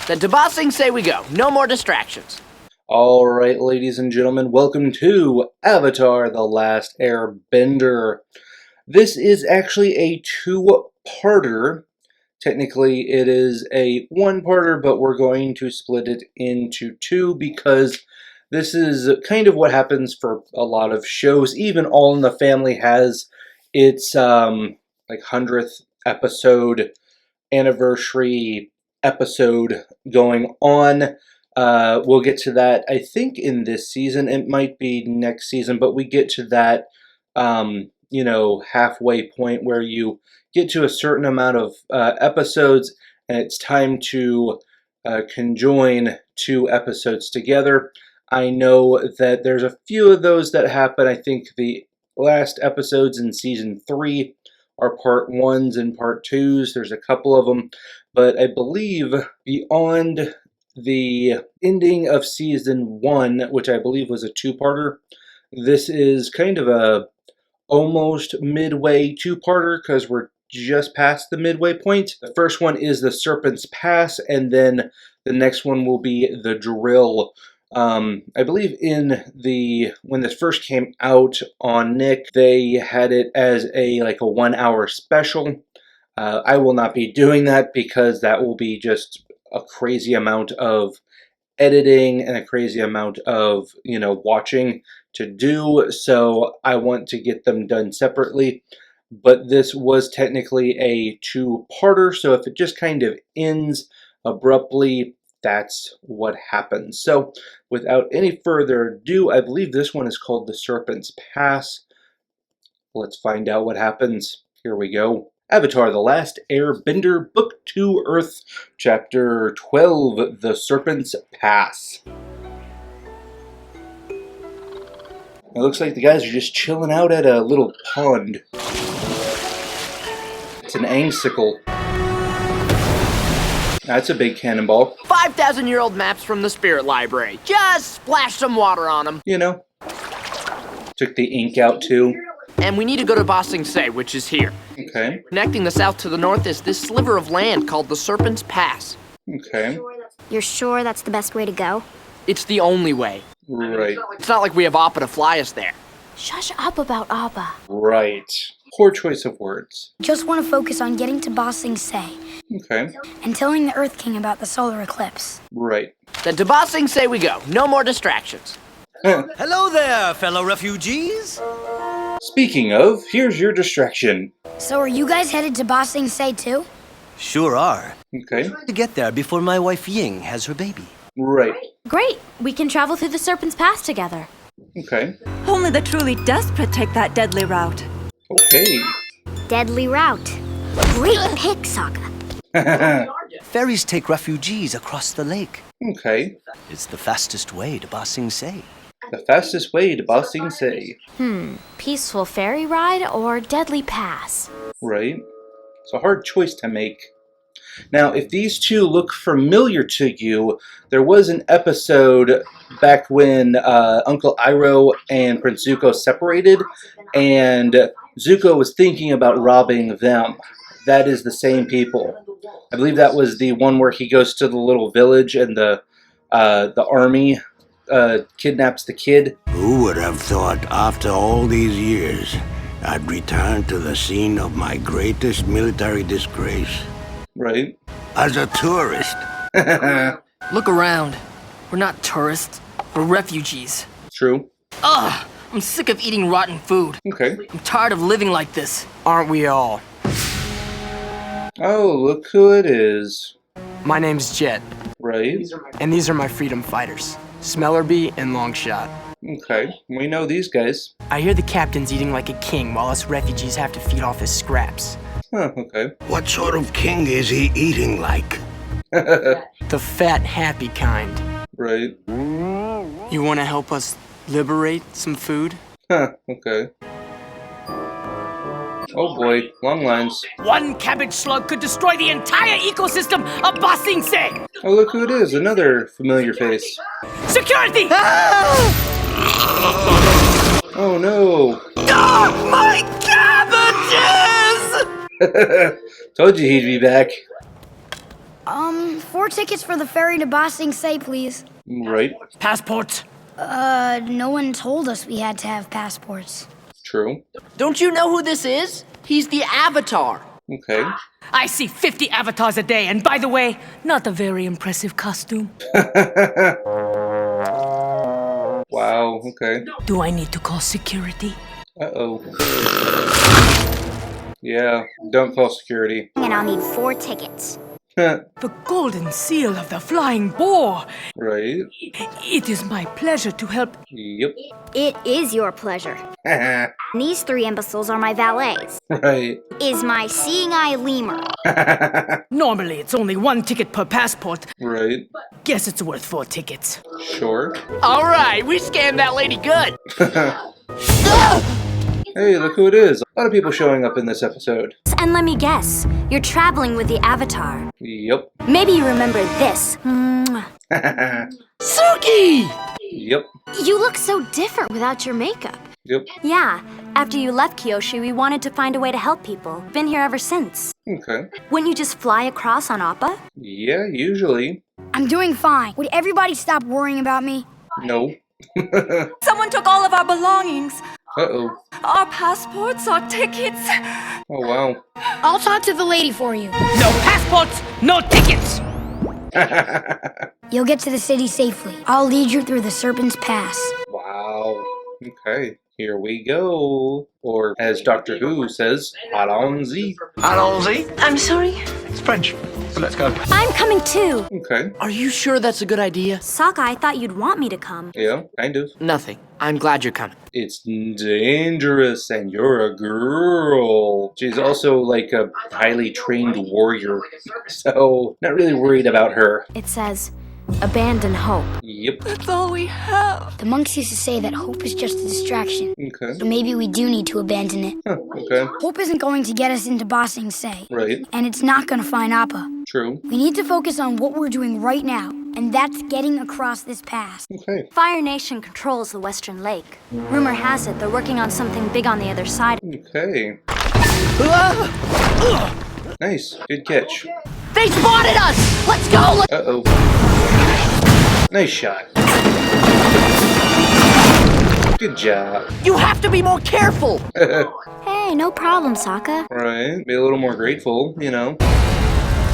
Then to Ba Sing Se we go. No more distractions. Alright, ladies and gentlemen, welcome to Avatar: The Last Airbender. This is actually a two-parter. Technically, it is a one-parter, but we're going to split it into two because this is kind of what happens for a lot of shows. Even All in the Family has its like 100th episode, anniversary episode going on. We'll get to that, I think, in this season. It might be next season, but we get to that, you know, halfway point where you get to a certain amount of episodes, and it's time to conjoin two episodes together. I know that there's a few of those that happen. I think the last episodes in season 3 are part 1s and part 2s. There's a couple of them, but I believe beyond the ending of season 1, which I believe was a two-parter, this is kind of a almost midway two-parter because we're just past the midway point. The first one is the Serpent's Pass, and then the next one will be the Drill. I believe when this first came out on Nick, they had it as a 1 hour special. I will not be doing that because that will be just a crazy amount of editing and a crazy amount of, watching to do. So I want to get them done separately. But this was technically a two-parter, so if it just kind of ends abruptly, that's what happens. So without any further ado, I believe this one is called The Serpent's Pass. Let's find out what happens. Here we go. Avatar: The Last Airbender, Book 2, Earth, Chapter 12, The Serpent's Pass. It looks like the guys are just chilling out at a little pond. It's an angsicle. That's a big cannonball. 5,000-year-old maps from the Spirit Library. Just splash some water on them. You know. Took the ink out too. And we need to go to Ba Sing Se, which is here. Okay. Connecting the south to the north is this sliver of land called the Serpent's Pass. Okay. You're sure that's the best way to go? It's the only way. Right. It's not like we have Appa to fly us there. Shush up about Appa. Right. Poor choice of words. Just want to focus on getting to Ba Sing Se. Okay. And telling the Earth King about the solar eclipse. Right. Then to Ba Sing Se we go. No more distractions. Hello there, fellow refugees. Speaking of, here's your distraction. So are you guys headed to Ba Sing Se too? Sure are. Okay. To get there before my wife Ying has her baby. Right. Great! We can travel through the Serpent's Pass together. Okay. Only the truly desperate take that deadly route. Okay. Deadly route. Great pick, Sokka. Ferries take refugees across the lake. Okay. It's the fastest way to Ba Sing Se. The fastest way to Ba Sing Se. Peaceful ferry ride or deadly pass? Right. It's a hard choice to make. Now, if these two look familiar to you, there was an episode back when Uncle Iroh and Prince Zuko separated, and Zuko was thinking about robbing them. That is the same people. I believe that was the one where he goes to the little village and the army kidnaps the kid. Who would have thought after all these years I'd return to the scene of my greatest military disgrace? Right. As a tourist. Look around. We're not tourists. We're refugees. True. Ugh! I'm sick of eating rotten food. Okay. I'm tired of living like this. Aren't we all? Oh, look who it is. My name's Jet, Right. and these are my freedom fighters, Smellerbee and Longshot. Okay. We know these guys. I hear the captain's eating like a king while us refugees have to feed off his scraps. Huh, okay. What sort of king is he eating like? The fat, happy kind. Right. You want to help us liberate some food? Huh, okay. Oh boy, long lines. One cabbage slug could destroy the entire ecosystem of Ba Sing Se! Oh, look who it is, another familiar face. Security! Oh no! Oh, my cabbages! Told you he'd be back. 4 tickets for the ferry to Ba Sing Se, please. Right. Passports? No one told us we had to have passports. True. Don't you know who this is? He's the Avatar. Okay. I see 50 avatars a day, and by the way, not a very impressive costume. Wow, okay. Do I need to call security? Uh-oh. Yeah, don't call security. And I'll need 4 tickets. The golden seal of the flying boar. Right. It is my pleasure to help. Yep. It is your pleasure. These 3 imbeciles are my valets. Right. Is my seeing eye lemur. Normally, it's only 1 ticket per passport. Right. Guess it's worth 4 tickets. Sure. All right, we scammed that lady good. Hey, look who it is. A lot of people showing up in this episode. And let me guess, you're traveling with the Avatar. Yep. Maybe you remember this. Mwah. Suki! Yep. You look so different without your makeup. Yep. Yeah, after you left Kyoshi, we wanted to find a way to help people. Been here ever since. Okay. Wouldn't you just fly across on Appa? Yeah, usually. I'm doing fine. Would everybody stop worrying about me? No. Someone took all of our belongings. Uh-oh. Our passports, our tickets. Oh, wow. I'll talk to the lady for you. No passports, no tickets! You'll get to the city safely. I'll lead you through the Serpent's Pass. Wow. Okay. Here we go. Or, as Doctor Who says, allons-y. Allons-y. I'm sorry. It's French, but let's go. I'm coming too. Okay. Are you sure that's a good idea? Sokka, I thought you'd want me to come. Yeah, kind of. Nothing. I'm glad you're coming. It's dangerous, and you're a girl. She's also like a highly trained warrior, so not really worried about her. It says, abandon hope. Yep. That's all we have. The monks used to say that hope is just a distraction. Okay. So maybe we do need to abandon it. Huh, okay. Hope isn't going to get us into Ba Sing Se. Right. And it's not going to find Appa. True. We need to focus on what we're doing right now, and that's getting across this pass. Okay. Fire Nation controls the Western Lake. Rumor has it they're working on something big on the other side. Okay. Nice. Good catch. They spotted us! Let's go! Uh-oh. Nice shot. Good job. You have to be more careful! Hey, no problem, Sokka. Right. Be a little more grateful, you know.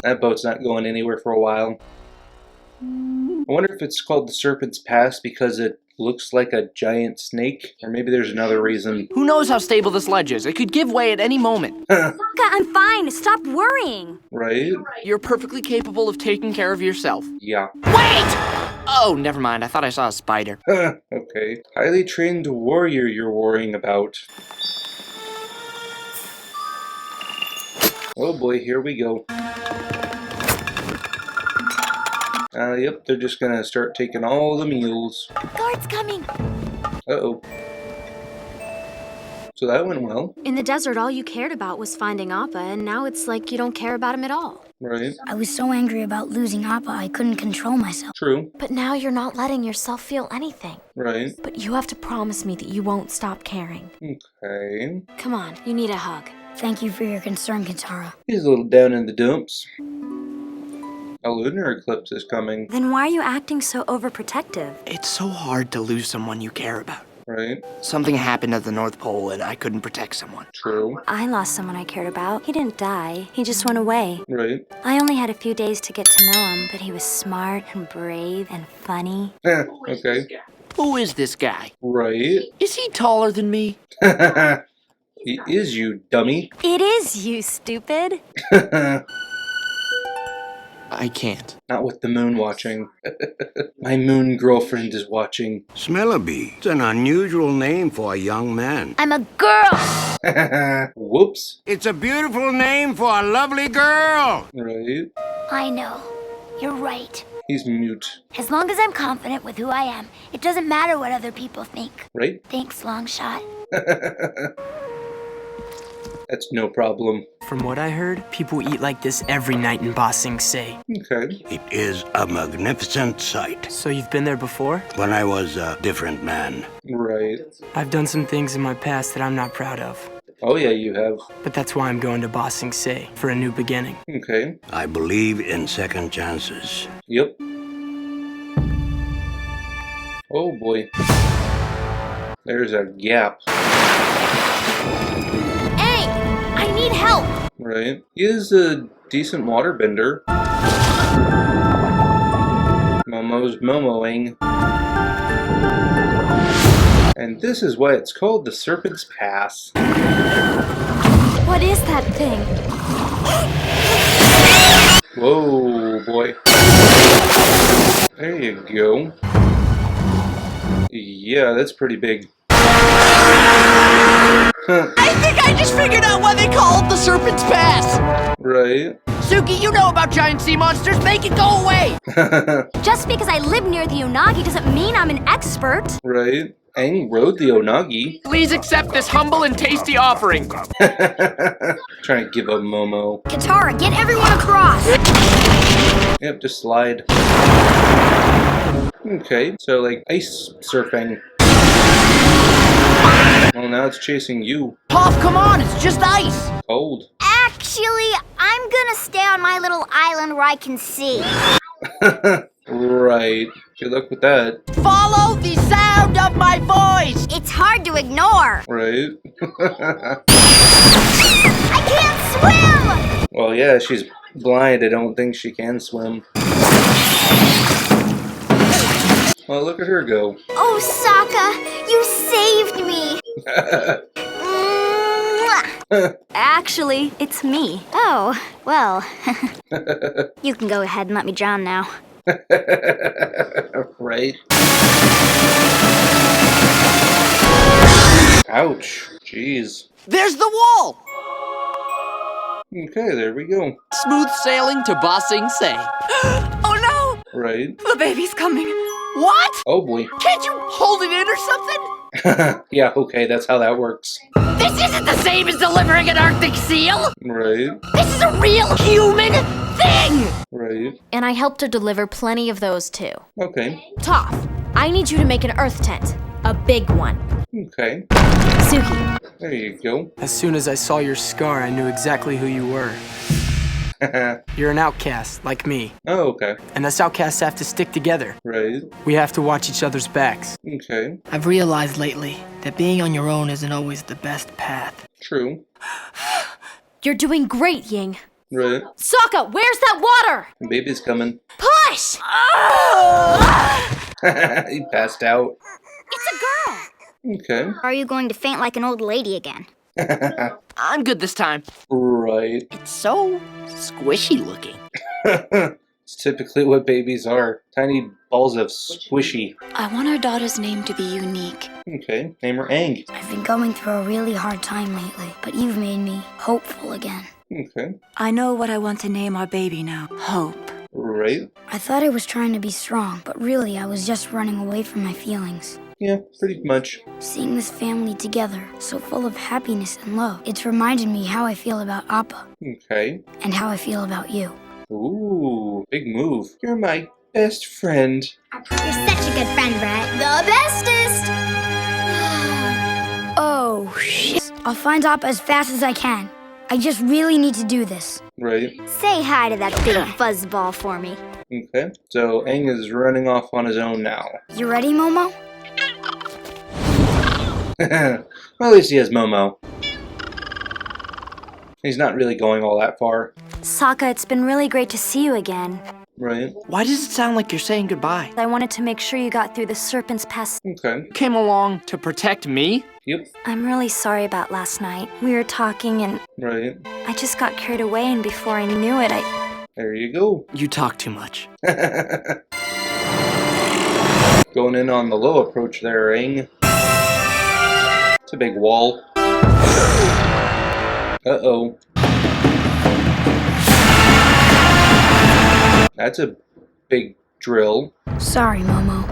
That boat's not going anywhere for a while. I wonder if it's called the Serpent's Pass because it looks like a giant snake, or maybe there's another reason. Who knows how stable this ledge is? It could give way at any moment. Sokka, I'm fine. Stop worrying. Right? You're perfectly capable of taking care of yourself. Yeah. Wait! Oh, never mind. I thought I saw a spider. Okay. Highly trained warrior you're worrying about. Oh boy, here we go. Yep, they're just gonna start taking all the meals. Guards coming. Uh-oh. So that went well, In the desert, all you cared about was finding Appa, and now it's like you don't care about him at all. right? I was so angry about losing Appa, I couldn't control myself. True, But now you're not letting yourself feel anything. right? But you have to promise me that you won't stop caring. Okay. Come on, you need a hug. Thank you for your concern, Katara. He's a little down in the dumps. A lunar eclipse is coming, Then why are you acting so overprotective? It's so hard to lose someone you care about. right? Something happened at the North Pole and I couldn't protect someone. True, I lost someone I cared about. He didn't die. He just went away. right? I only had a few days to get to know him, but he was smart and brave and funny. Okay, Who is this guy? right? Is he taller than me? He is, you dummy. It is you, stupid. I can't. Not with the moon watching. My moon girlfriend is watching. Smellaby. It's an unusual name for a young man. I'm a girl! Whoops. It's a beautiful name for a lovely girl. Right? I know. You're right. He's mute. As long as I'm confident with who I am, it doesn't matter what other people think. Right? Thanks, Longshot. That's no problem. From what I heard, people eat like this every night in Ba Sing Se. Okay. It is a magnificent sight. So you've been there before? When I was a different man. Right. I've done some things in my past that I'm not proud of. Oh yeah, you have. But that's why I'm going to Ba Sing Se for a new beginning. Okay. I believe in second chances. Yep. Oh boy. There's a gap. Hey! I need help! Right. He is a decent waterbender. Momo's Momoing. And this is why it's called the Serpent's Pass. What is that thing? Whoa, boy. There you go. Yeah, that's pretty big. I think I just figured out why they call it the Serpent's Pass! Right. Suki, you know about giant sea monsters. Make it go away! Just because I live near the Unagi doesn't mean I'm an expert. Right. Aang rode the Onagi. Please accept this humble and tasty offering. Trying to give up Momo. Katara, get everyone across! Yep, just slide. Okay, so like ice surfing. Well, now it's chasing you. Toph, come on, it's just ice. Cold. Actually, I'm gonna stay on my little island where I can see. Right. Good luck with that. Follow the sound of my voice. It's hard to ignore. Right. I can't swim! Well, yeah, she's blind. I don't think she can swim. Well, look at her go. Oh, Sokka, you saved me. Mwah. Actually, it's me. Oh, well. You can go ahead and let me drown now. Right. Ouch. Jeez. There's the wall. Okay, there we go. Smooth sailing to Ba Sing Se. Oh no! Right. The baby's coming. What? Oh boy. Can't you hold it in or something? Yeah, okay, that's how that works. This isn't the same as delivering an Arctic seal. Right. This is a real human thing. Right. And I helped her deliver plenty of those too. Okay. Toph, I need you to make an earth tent. A big one. Okay. Suki, There you go. As soon as I saw your scar, I knew exactly who you were. You're an outcast, like me. Oh, okay. And us outcasts have to stick together. Right. We have to watch each other's backs. Okay. I've realized lately that being on your own isn't always the best path. True. you're doing great, Ying. Right. Sokka, where's that water? Baby's coming. Push! He passed out. It's a girl. Okay. Are you going to faint like an old lady again? I'm good this time. Right. It's so squishy looking. It's typically what babies are. Tiny balls of squishy. I want our daughter's name to be unique. Okay. Name her Aang. I've been going through a really hard time lately, but you've made me hopeful again. Okay. I know what I want to name our baby now. Hope. Right. I thought I was trying to be strong, but really I was just running away from my feelings. Yeah, pretty much. Seeing this family together, so full of happiness and love, it's reminded me how I feel about Appa, Okay. and how I feel about you. Ooh, big move. You're my best friend. You're such a good friend, Brett. The bestest! Oh, shit. I'll find Appa as fast as I can. I just really need to do this. Right. Say hi to that big fuzzball for me. Okay. So Aang is running off on his own now. You ready, Momo? Well, at least he has Momo. He's not really going all that far. Sokka, it's been really great to see you again. Right. Why does it sound like you're saying goodbye? I wanted to make sure you got through the Serpent's Pass. Okay. Came along to protect me? Yep. I'm really sorry about last night. We were talking and Right. I just got carried away, and before I knew it, There you go. You talk too much. Going in on the low approach there, Aang. It's a big wall. Uh-oh. That's a big drill. Sorry, Momo.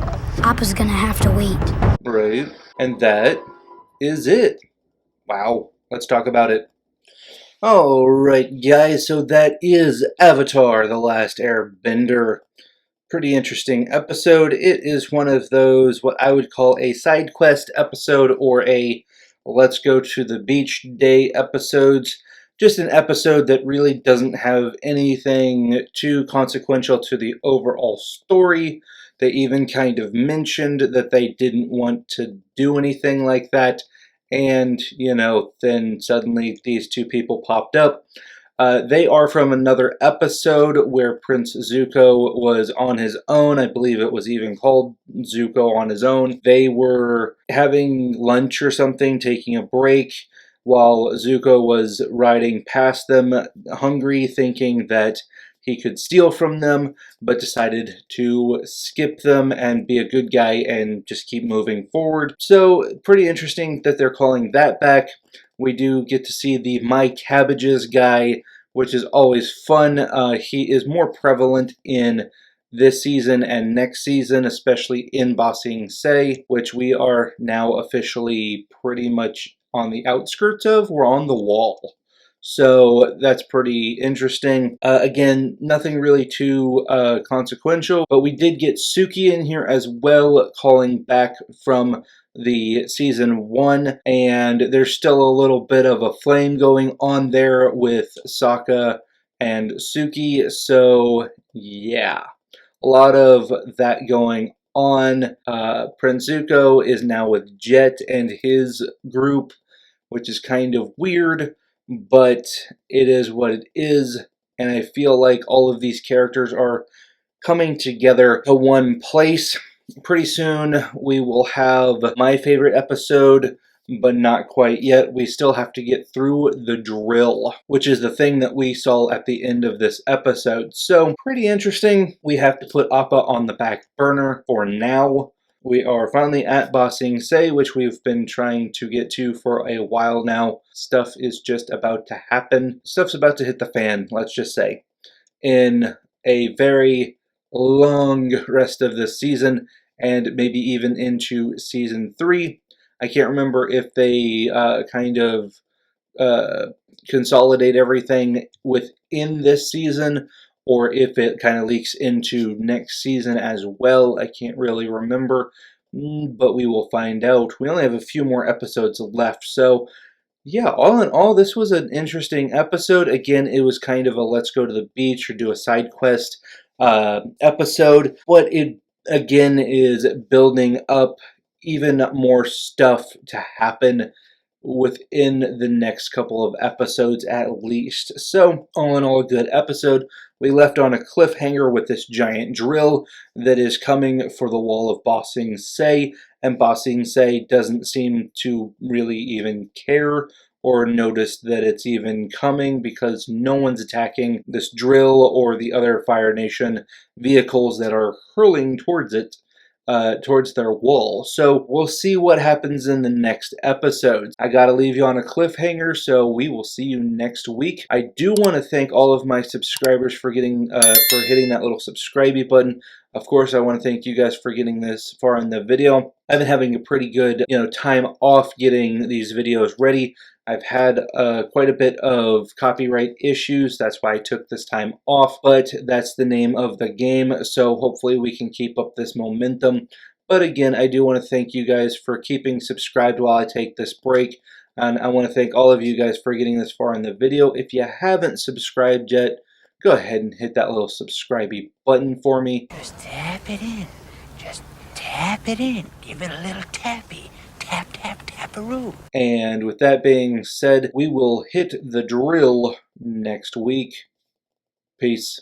Appa's gonna have to wait. Right. And that is it. Wow. Let's talk about it. Alright, guys. So that is Avatar: The Last Airbender. Pretty interesting episode. It is one of those, what I would call a side quest episode or a Let's Go to the Beach Day episodes. Just an episode that really doesn't have anything too consequential to the overall story. They even kind of mentioned that they didn't want to do anything like that. And, you know, then suddenly these two people popped up. They are from another episode where Prince Zuko was on his own. I believe it was even called Zuko on his own. They were having lunch or something, taking a break, while Zuko was riding past them, hungry, thinking that he could steal from them, but decided to skip them and be a good guy and just keep moving forward. So, pretty interesting that they're calling that back. We do get to see the My Cabbages guy, which is always fun. He is more prevalent in this season and next season, especially in Ba Sing Se, which we are now officially pretty much on the outskirts of. We're on the wall. So that's pretty interesting. Again, nothing really too consequential, but we did get Suki in here as well, calling back from the season 1, and there's still a little bit of a flame going on there with Sokka and Suki, so yeah, a lot of that going on. Prince Zuko is now with Jet and his group, which is kind of weird, but it is what it is, and I feel like all of these characters are coming together to one place. Pretty soon we will have my favorite episode, but not quite yet. We still have to get through the drill, which is the thing that we saw at the end of this episode. So pretty interesting. We have to put Appa on the back burner for now. We are finally at Ba Sing Se, which we've been trying to get to for a while now. Stuff is just about to happen. Stuff's about to hit the fan, let's just say, in a very long rest of this season, and maybe even into season 3. I can't remember if they kind of consolidate everything within this season, or if it kind of leaks into next season as well. I can't really remember, but we will find out. We only have a few more episodes left, so yeah, all in all, this was an interesting episode. Again, it was kind of a let's go to the beach or do a side quest episode, but it again is building up even more stuff to happen within the next couple of episodes at least. So, all in all, a good episode. We left on a cliffhanger with this giant drill that is coming for the wall of Ba Sing Se, and Ba Sing Se doesn't seem to really even care or notice that it's even coming, because no one's attacking this drill or the other Fire Nation vehicles that are hurling towards it, towards their wall. So we'll see what happens in the next episodes. I gotta leave you on a cliffhanger, so we will see you next week. I do want to thank all of my subscribers for getting for hitting that little subscribe button. Of course, I want to thank you guys for getting this far in the video. I've been having a pretty good, time off getting these videos ready. I've had quite a bit of copyright issues. That's why I took this time off, but that's the name of the game. So hopefully we can keep up this momentum. But again, I do want to thank you guys for keeping subscribed while I take this break. And I want to thank all of you guys for getting this far in the video. If you haven't subscribed yet, go ahead and hit that little subscribe button for me. Just tap it in. Just tap it in. Give it a little tappy. Tap, tap, tap-a-roo. And with that being said, we will hit the drill next week. Peace.